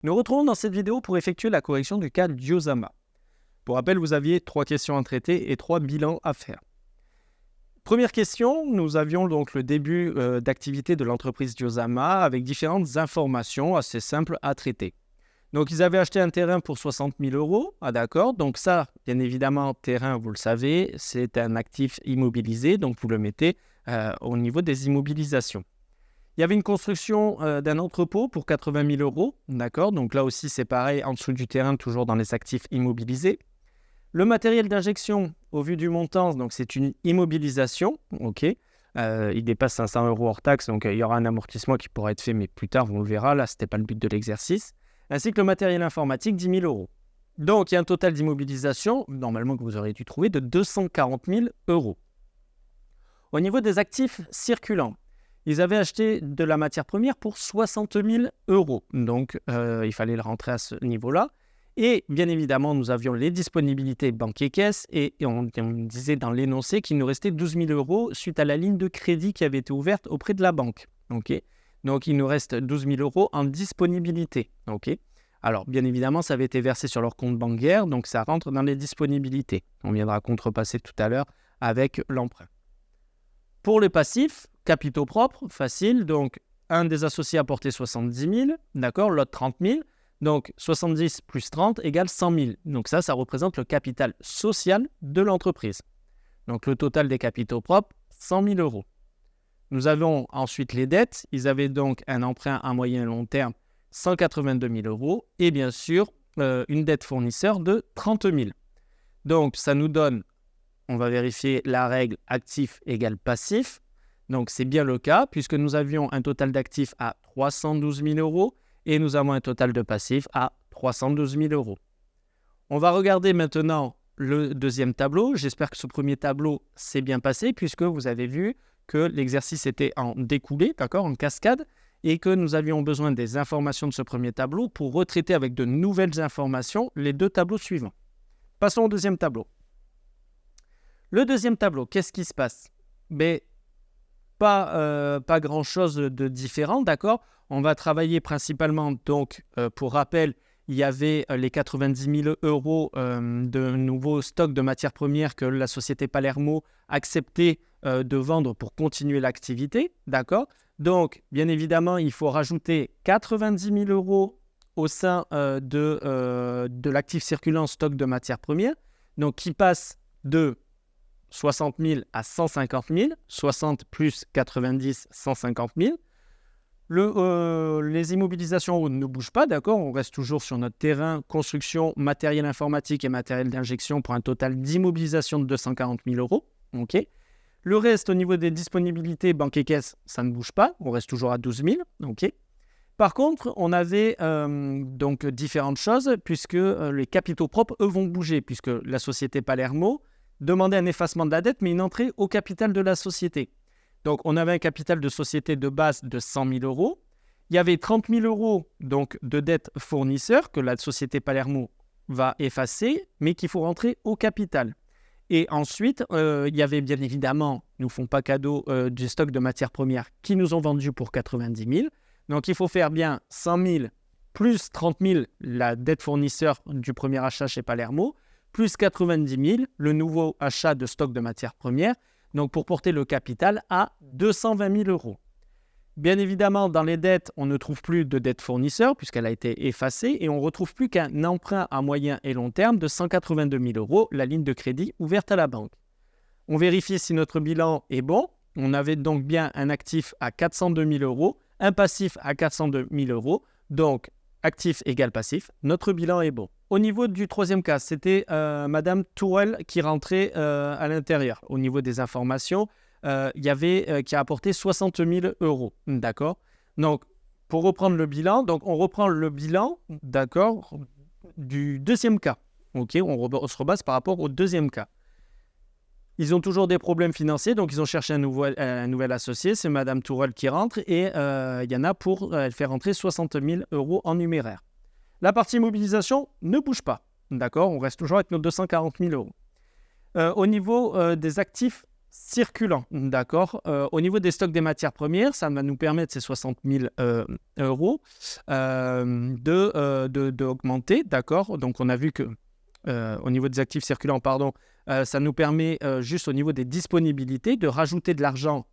Nous retrouvons dans cette vidéo pour effectuer la correction du cas Diosama. Pour rappel, vous aviez 3 questions à traiter et 3 bilans à faire. Première question, nous avions donc le début d'activité de l'entreprise Diosama avec différentes informations assez simples à traiter. Donc, ils avaient acheté un terrain pour 60 000 €. Ah, d'accord. Donc, ça, bien évidemment, terrain, vous le savez, c'est un actif immobilisé. Donc, vous le mettez au niveau des immobilisations. Il y avait une construction d'un entrepôt pour 80 000 €. D'accord. Donc, là aussi, c'est pareil, en dessous du terrain, toujours dans les actifs immobilisés. Le matériel d'injection, au vu du montant, donc c'est une immobilisation. OK. Il dépasse 500 € hors taxe. Donc, il y aura un amortissement qui pourra être fait, mais plus tard, on le verra. Là, ce n'était pas le but de l'exercice. Ainsi que le matériel informatique, 10 000 €. Donc, il y a un total d'immobilisation, normalement que vous auriez dû trouver, de 240 000 €. Au niveau des actifs circulants, ils avaient acheté de la matière première pour 60 000 €. Donc, il fallait le rentrer à ce niveau-là. Et bien évidemment, nous avions les disponibilités banque et caisse. Et on disait dans l'énoncé qu'il nous restait 12 000 € suite à la ligne de crédit qui avait été ouverte auprès de la banque. OK. Donc, il nous reste 12 000 € en disponibilité. OK. Alors, bien évidemment, ça avait été versé sur leur compte bancaire, donc ça rentre dans les disponibilités. On viendra contrepasser tout à l'heure avec l'emprunt. Pour les passifs, capitaux propres, facile. Donc, un des associés a porté 70 000, d'accord, l'autre 30 000. Donc, 70 plus 30 égale 100 000. Donc, ça représente le capital social de l'entreprise. Donc, le total des capitaux propres, 100 000 €. Nous avons ensuite les dettes. Ils avaient donc un emprunt à moyen et long terme, 182 000 € et bien sûr, une dette fournisseur de 30 000. Donc, ça nous donne, on va vérifier la règle actif égale passif. Donc, c'est bien le cas puisque nous avions un total d'actifs à 312 000 € et nous avons un total de passifs à 312 000 €. On va regarder maintenant le deuxième tableau. J'espère que ce premier tableau s'est bien passé puisque vous avez vu que l'exercice était en découlé, d'accord, en cascade, et que nous avions besoin des informations de ce premier tableau pour retraiter avec de nouvelles informations les deux tableaux suivants. Passons au deuxième tableau. Le deuxième tableau, qu'est-ce qui se passe? Pas grand-chose de différent, d'accord. On va travailler principalement, donc, pour rappel, il y avait les 90 000 € de nouveaux stocks de matières premières que la société Palermo acceptait de vendre pour continuer l'activité, d'accord. Donc, bien évidemment, il faut rajouter 90 000 € au sein de l'actif circulant stock de matières premières, donc qui passe de 60 000 à 150 000, 60 plus 90, 150 000. Les immobilisations ne bougent pas, d'accord. On reste toujours sur notre terrain, construction, matériel informatique et matériel d'injection pour un total d'immobilisation de 240 000 €. OK. Le reste, au niveau des disponibilités banque et caisse, ça ne bouge pas. On reste toujours à 12 000. OK. Par contre, on avait donc différentes choses puisque les capitaux propres, eux, vont bouger puisque la société Palermo demandait un effacement de la dette, mais une entrée au capital de la société. Donc, on avait un capital de société de base de 100 000 €. Il y avait 30 000 € donc, de dette fournisseur que la société Palermo va effacer, mais qu'il faut rentrer au capital. Et ensuite, il y avait bien évidemment, ils ne nous font pas cadeau du stock de matières premières qui nous ont vendu pour 90 000. Donc, il faut faire bien 100 000 plus 30 000, la dette fournisseur du premier achat chez Palermo, plus 90 000, le nouveau achat de stock de matières premières, donc pour porter le capital à 220 000 €. Bien évidemment, dans les dettes, on ne trouve plus de dette fournisseur puisqu'elle a été effacée et on ne retrouve plus qu'un emprunt à moyen et long terme de 182 000 €, la ligne de crédit ouverte à la banque. On vérifie si notre bilan est bon. On avait donc bien un actif à 402 000 €, un passif à 402 000 €, donc actif égale passif, notre bilan est bon. Au niveau du troisième cas, c'était Madame Tourelle qui rentrait à l'intérieur. Au niveau des informations, il y avait qui a apporté 60 000 €. D'accord. Donc, pour reprendre le bilan, donc on reprend le bilan, d'accord, du deuxième cas. OK, on se rebase par rapport au deuxième cas. Ils ont toujours des problèmes financiers, donc ils ont cherché un nouvel associé. C'est Madame Tourelle qui rentre et il y en a pour faire rentrer 60 000 € en numéraire. La partie immobilisation ne bouge pas. D'accord, on reste toujours avec nos 240 000 €. Au niveau des actifs circulant, d'accord. Au niveau des stocks des matières premières, ça va nous permettre ces 60 000 euros d'augmenter, d'accord. Donc, on a vu que au niveau des actifs circulants, pardon, ça nous permet juste au niveau des disponibilités de rajouter de l'argent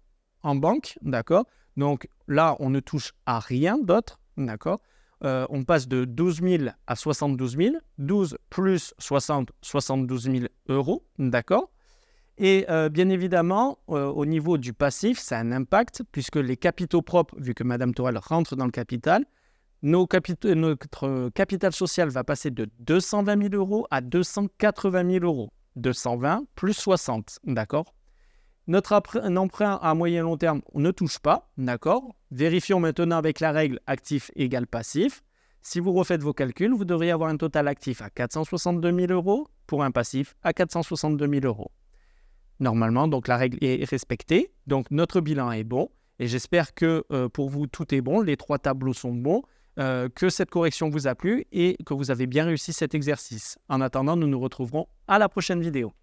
en banque, d'accord. Donc là, on ne touche à rien d'autre, d'accord. On passe de 12 000 à 72 000, 12 plus 60, 72 000 euros, d'accord. Et bien évidemment, au niveau du passif, ça a un impact puisque les capitaux propres, vu que Madame Tourelle rentre dans le capital, notre capital social va passer de 220 000 euros à 280 000 euros. 220 plus 60, d'accord. Un emprunt à moyen long terme, on ne touche pas, d'accord. Vérifions maintenant avec la règle actif égale passif. Si vous refaites vos calculs, vous devriez avoir un total actif à 462 000 euros pour un passif à 462 000 euros. Normalement, donc la règle est respectée, donc notre bilan est bon. Et j'espère que pour vous, tout est bon, les 3 tableaux sont bons, que cette correction vous a plu et que vous avez bien réussi cet exercice. En attendant, nous nous retrouverons à la prochaine vidéo.